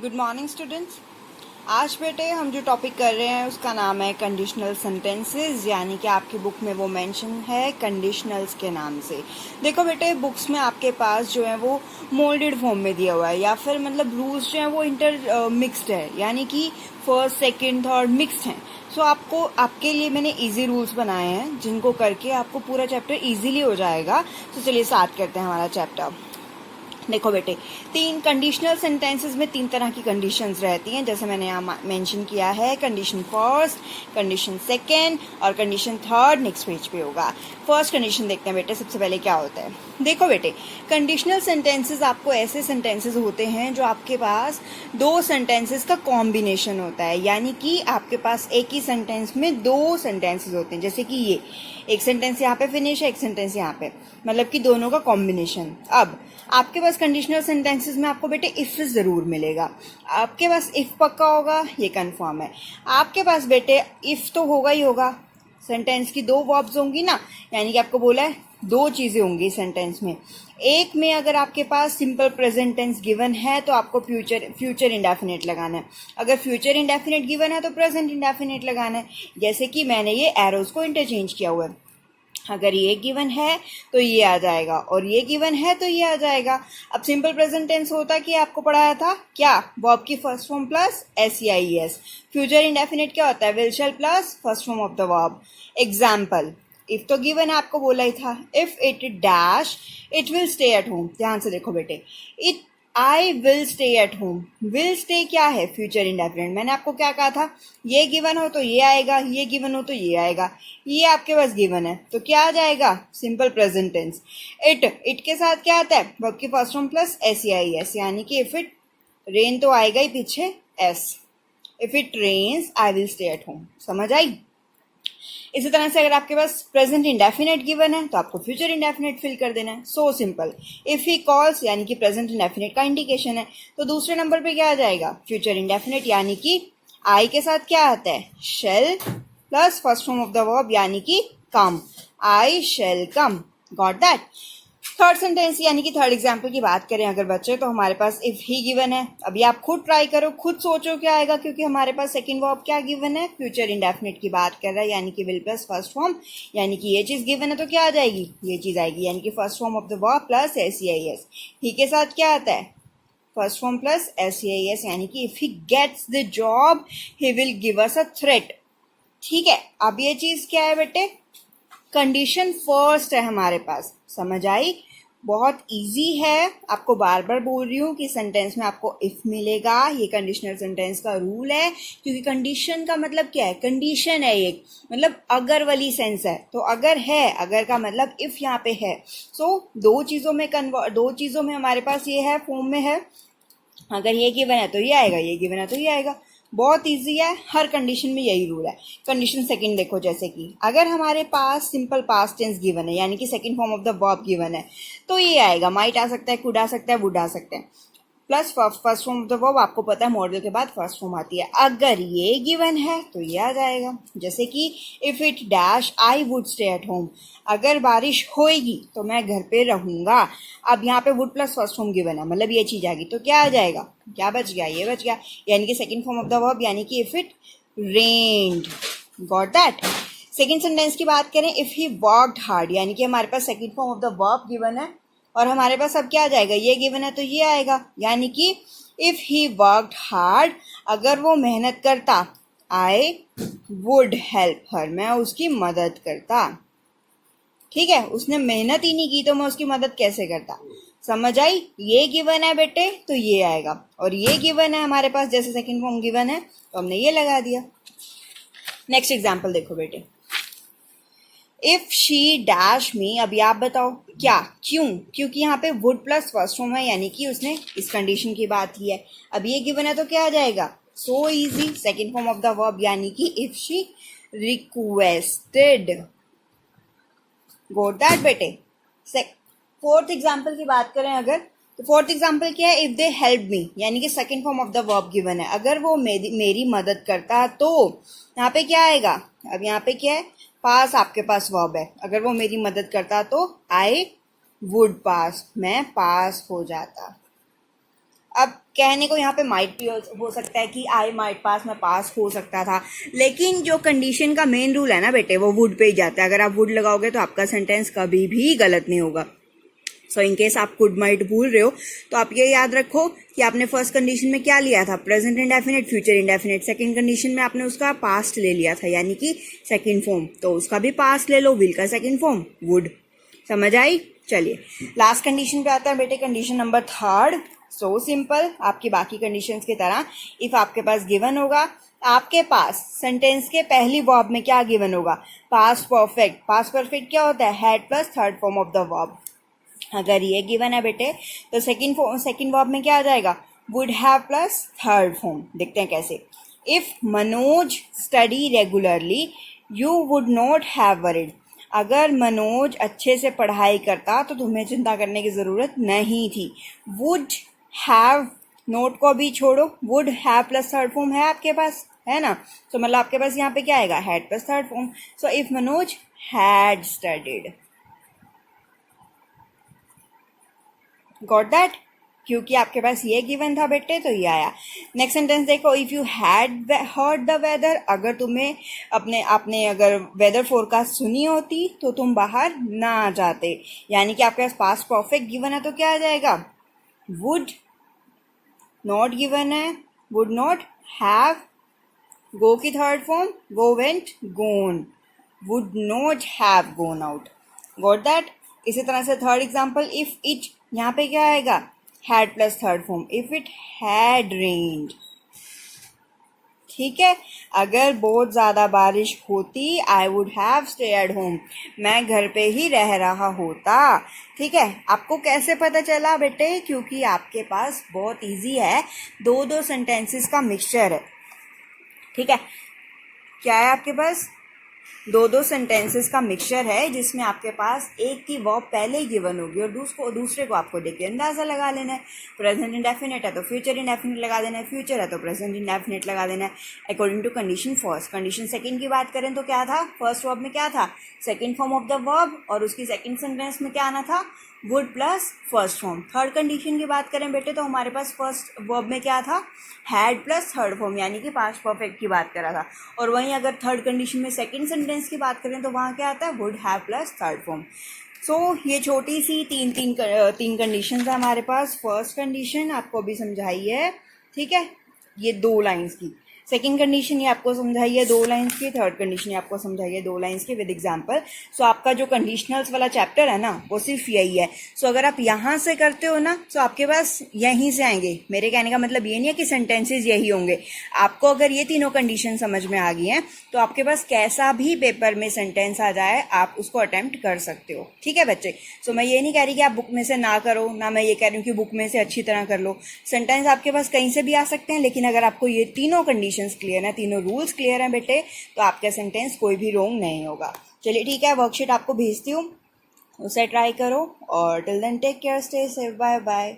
Good morning students. आज बेटे हम जो टॉपिक कर रहे हैं उसका नाम है कंडीशनल सेंटेंसेस, यानी कि आपकी बुक में वो मेंशन है कंडीशनल्स के नाम से। देखो बेटे, बुक्स में आपके पास जो है वो मोल्डेड फॉर्म में दिया हुआ है, या फिर मतलब रूल्स जो है वो इंटर मिक्सड है, यानी कि फर्स्ट सेकंड थर्ड मिक्सड हैं। सो आपको आपके लिए मैंने इजी रूल्स बनाए हैं जिनको करके आपको पूरा चैप्टर इजीली हो जाएगा। तो चलिए स्टार्ट करते हैं हमारा चैप्टर। देखो बेटे, तीन कंडीशनल सेंटेंसेस में तीन तरह की कंडीशंस रहती हैं, जैसे मैंने यहाँ मेंशन किया है। कंडीशन फर्स्ट, कंडीशन सेकंड और कंडीशन थर्ड नेक्स्ट पेज पे होगा। फर्स्ट कंडीशन देखते हैं बेटे, सबसे पहले क्या होता है। देखो बेटे, कंडीशनल सेंटेंसेस आपको ऐसे सेंटेंसेस होते हैं जो आपके पास दो सेंटेंसेस का कॉम्बिनेशन होता है, यानी कि आपके पास एक ही सेंटेंस में दो सेंटेंसेस होते हैं। जैसे कि ये एक सेंटेंस यहाँ पे फिनिश है, एक सेंटेंस यहाँ पे, मतलब कि दोनों का कॉम्बिनेशन। अब आपके पास कंडीशनल सेंटेंसेस में आपको बेटे इफ जरूर मिलेगा। आपके पास इफ पक्का होगा, ये कंफर्म है। आपके पास बेटे इफ तो होगा ही होगा। सेंटेंस की दो वर्ब्स होंगी ना, यानी कि आपको बोला है दो चीजें होंगी सेंटेंस में। एक में अगर आपके पास सिंपल प्रेजेंट टेंस गिवन है तो आपको फ्यूचर इंडेफिनिट लगाना है। अगर फ्यूचर इंडेफिनिट गिवन है तो प्रेजेंट इंडेफिनिट लगाना है। जैसे कि मैंने ये एरोज को इंटरचेंज किया हुआ है। अगर ये गिवन है तो ये आ जाएगा, और ये गिवन है तो ये आ जाएगा। अब सिंपल प्रेजेंट टेंस होता कि आपको पढ़ाया था क्या, वर्ब की first form plus SEIES। Future indefinite क्या होता है, will shell plus first form of the verb. Example, if तो गिवन है, आपको बोला ही था, if it dash it will stay at home. ध्यान से देखो बेटे, it I will stay at home. Will stay क्या है, फ्यूचर इंडेफिनिट। मैंने आपको क्या कहा था, ये गिवन हो तो ये आएगा, ये गिवन हो तो ये आएगा। ये आपके पास गिवन है तो क्या आ जाएगा, सिंपल प्रेजेंट टेंस। इट के साथ क्या आता है, वर्ब की फर्स्ट फॉर्म प्लस SEIS, यानी कि इफ इट रेन तो आएगा ही पीछे S। If it rains I will stay at home. समझ आई। इसी तरह से अगर आपके पास प्रेजेंट इंडेफिनेट गिवन है तो आपको फ्यूचर इंडेफिनेट फिल कर देना है। So simple. If he calls यानी कि प्रेजेंट इंडेफिनेट का इंडिकेशन है, तो दूसरे नंबर पे क्या आ जाएगा, फ्यूचर इंडेफिनेट, यानी कि आई के साथ क्या आता है, shall plus first form of the verb, यानी कि come. I shall come. Got that. Third sentence यानी कि थर्ड एग्जाम्पल की बात करें अगर बच्चे, तो हमारे पास इफ ही गिवन है। अभी आप खुद ट्राई करो, खुद सोचो क्या आएगा, क्योंकि हमारे पास सेकंड वर्ब क्या गिवन है, फ्यूचर इंडेफिनिट की बात कर रहा है, यानी कि विल प्लस फर्स्ट फॉर्म, यानी कि ये चीज गिवन है तो क्या आ जाएगी, ये चीज आएगी, यानी कि first form of the verb plus SEIS। ही के साथ क्या आता है, फर्स्ट फॉर्म प्लस SEIS, यानी कि if he gets the job he will give us a threat. ठीक है, अब ये चीज क्या है बेटे, कंडीशन फर्स्ट है हमारे पास। समझ आई। बहुत इजी है, आपको बार बार बोल रही हूँ कि सेंटेंस में आपको इफ मिलेगा। ये कंडीशनल सेंटेंस का रूल है, क्योंकि कंडीशन का मतलब क्या है, कंडीशन है एक, मतलब अगर वाली सेंस है। तो अगर है, अगर का मतलब इफ यहाँ पे है। सो दो चीजों में हमारे पास ये है, फॉर्म में है। अगर ये गिवन है तो ये आएगा, ये गिवन है तो ये आएगा। बहुत इजी है, हर कंडीशन में यही रूल है। कंडीशन सेकंड देखो, जैसे कि अगर हमारे पास सिंपल पास्ट टेंस गिवन है, यानी कि second form of the verb given है, तो ये आएगा, माइट आ सकता है, कुड आ सकता है, वुड आ सकते हैं, plus first form of the verb. आपको पता है मॉडल के बाद फर्स्ट फॉर्म आती है। अगर ये गिवन है तो ये आ जाएगा, जैसे कि if it dash I would stay at home. अगर बारिश होएगी तो मैं घर पे रहूंगा। अब यहाँ पे would plus first form given है, मतलब ये चीज आ गई, तो क्या आ जाएगा, क्या बच गया, ये बच गया, यानी कि second form of the verb, यानी कि if it rained. Got that. Second sentence की बात करें, इफ ही वर्कड हार्ड, यानी कि हमारे पास second form of the verb given है, और हमारे पास अब क्या आ जाएगा, ये गिवन है तो ये आएगा, यानी कि इफ ही वर्कड हार्ड, अगर वो मेहनत करता, आई वुड हेल्प हर, मैं उसकी मदद करता। ठीक है, उसने मेहनत ही नहीं की तो मैं उसकी मदद कैसे करता। समझ आई। ये गिवन है बेटे तो ये आएगा, और ये गिवन है हमारे पास, जैसे सेकंड फॉर्म गिवन है तो हमने ये लगा दिया। नेक्स्ट एग्जाम्पल देखो बेटे, इफ शी डैश मी। अभी आप बताओ क्या, क्यों, क्योंकि यहाँ पे वुड प्लस फर्स्ट फॉर्म है, यानी कि उसने इस कंडीशन की बात की है। अब ये गिवन है तो क्या आ जाएगा, so easy, second form of the verb, यानी कि if she requested. Got that बेटे। फोर्थ एग्जाम्पल की बात करें अगर, तो फोर्थ एग्जाम्पल क्या है, इफ दे हेल्प मी, यानी कि second form of the verb given है, अगर वो मेरी मदद करता तो यहाँ पे क्या आएगा। अब यहाँ पे क्या है, पास आपके पास वर्ब है, अगर वो मेरी मदद करता तो आई वुड पास, मैं पास हो जाता। अब कहने को यहाँ पे माइट भी हो सकता है कि आई माइट पास में पास हो सकता था, लेकिन जो कंडीशन का मेन रूल है ना बेटे वो वुड पे ही जाता है। अगर आप वुड लगाओगे तो आपका सेंटेंस कभी भी गलत नहीं होगा। सो इन केस आप कुड माइट भूल रहे हो तो आप ये याद रखो कि आपने फर्स्ट कंडीशन में क्या लिया था, present indefinite, future indefinite. Second condition में आपने उसका पास्ट ले लिया था यानी कि सेकंड फॉर्म, तो उसका भी पास्ट ले लो, विल का सेकंड फॉर्म वुड। समझ आई? चलिए लास्ट कंडीशन पे आता है बेटे, condition number third. So simple, आपकी बाकी कंडीशंस की तरह इफ आपके पास गिवन होगा, आपके पास सेंटेंस के पहली वर्ब में क्या गिवन होगा, पास्ट परफेक्ट। पास्ट परफेक्ट क्या होता है, had plus third form of the verb. अगर ये गिवन है बेटे तो सेकंड वर्ब में क्या आ जाएगा, would have plus third form. देखते हैं कैसे। If Manoj study regularly you would not have worried. अगर मनोज अच्छे से पढ़ाई करता तो तुम्हें चिंता करने की जरूरत नहीं थी। वुड हैव, नोट को भी छोड़ो, would have plus third form है आपके पास, है ना। तो मतलब आपके पास यहाँ पे क्या आएगा, had plus third form. So if Manoj had studied, got that, क्योंकि आपके पास ये गिवन था बेटे तो ये आया। नेक्स्ट सेंटेंस देखो, if you had heard the weather. अगर तुम्हें आपने अगर वेदर फोरकास्ट सुनी होती तो तुम बाहर ना जाते, यानी कि आपके पास पास्ट परफेक्ट गिवन है तो क्या आ जाएगा, वुड। नॉट गिवन है, वुड नॉट हैव, गो की third form go went gone, would not have gone out. Got that. इसी तरह से थर्ड एग्जाम्पल, इफ इट, यहाँ पे क्या आएगा, had plus third form, if it had rained. ठीक है, अगर बहुत ज्यादा बारिश होती, I would have stay at home, मैं घर पे ही रह रहा होता। ठीक है, आपको कैसे पता चला बेटे, क्योंकि आपके पास बहुत इजी है, दो सेंटेंसेस का मिक्सचर है। ठीक है, क्या है आपके पास, दो सेंटेंसेस का मिक्सचर है जिसमें आपके पास एक की वर्ब पहले ही गिवन होगी और दूसरे को आपको देख के अंदाजा लगा लेना है। प्रेजेंट इंडेफिनिट है तो फ्यूचर इंडेफिनिट लगा देना है, फ्यूचर है तो प्रेजेंट इंडेफिनिट लगा देना है according to condition first. Condition second की बात करें तो क्या था, फर्स्ट वर्ब में क्या था, second form of the verb, और उसकी सेकंड सेंटेंस में क्या आना था, would plus first form. Third condition की बात करें बेटे तो हमारे पास फर्स्ट वर्ब में क्या था, हैड प्लस थर्ड फॉर्म, यानी कि पास्ट परफेक्ट की बात करा था। और वहीं अगर थर्ड कंडीशन में सेकंड सेंटेंस की बात करें तो वहाँ क्या आता है, would have plus third form. So ये छोटी सी तीन कंडीशन है हमारे पास। फर्स्ट कंडीशन आपको अभी समझाई है, ठीक है, ये 2 लाइन्स की। सेकंड कंडीशन ये आपको समझाई है 2 लाइन्स की, थर्ड कंडीशन ये आपको समझाई है 2 लाइन्स की विद एग्जांपल। सो आपका जो कंडीशनल्स वाला चैप्टर है ना वो सिर्फ यही है। सो अगर आप यहाँ से करते हो ना तो आपके पास यहीं से आएंगे। मेरे कहने का मतलब ये नहीं है कि सेंटेंसेस यही होंगे। आपको अगर ये तीनों कंडीशन समझ में आ गई हैं तो आपके पास कैसा भी पेपर में सेंटेंस आ जाए आप उसको अटेम्प्ट कर सकते हो। ठीक है बच्चे, सो मैं ये नहीं कह रही कि आप बुक में से ना करो, ना मैं ये कह रही हूँ कि बुक में से अच्छी तरह कर लो। सेंटेंस आपके पास कहीं से भी आ सकते हैं, लेकिन अगर आपको ये तीनों कंडीशन क्लियर है, तीनों रूल्स क्लियर हैं बेटे, तो आपका सेंटेंस कोई भी रॉन्ग नहीं होगा। चलिए ठीक है, वर्कशीट आपको भेजती हूँ, उसे ट्राई करो और till then take care, stay safe, bye bye.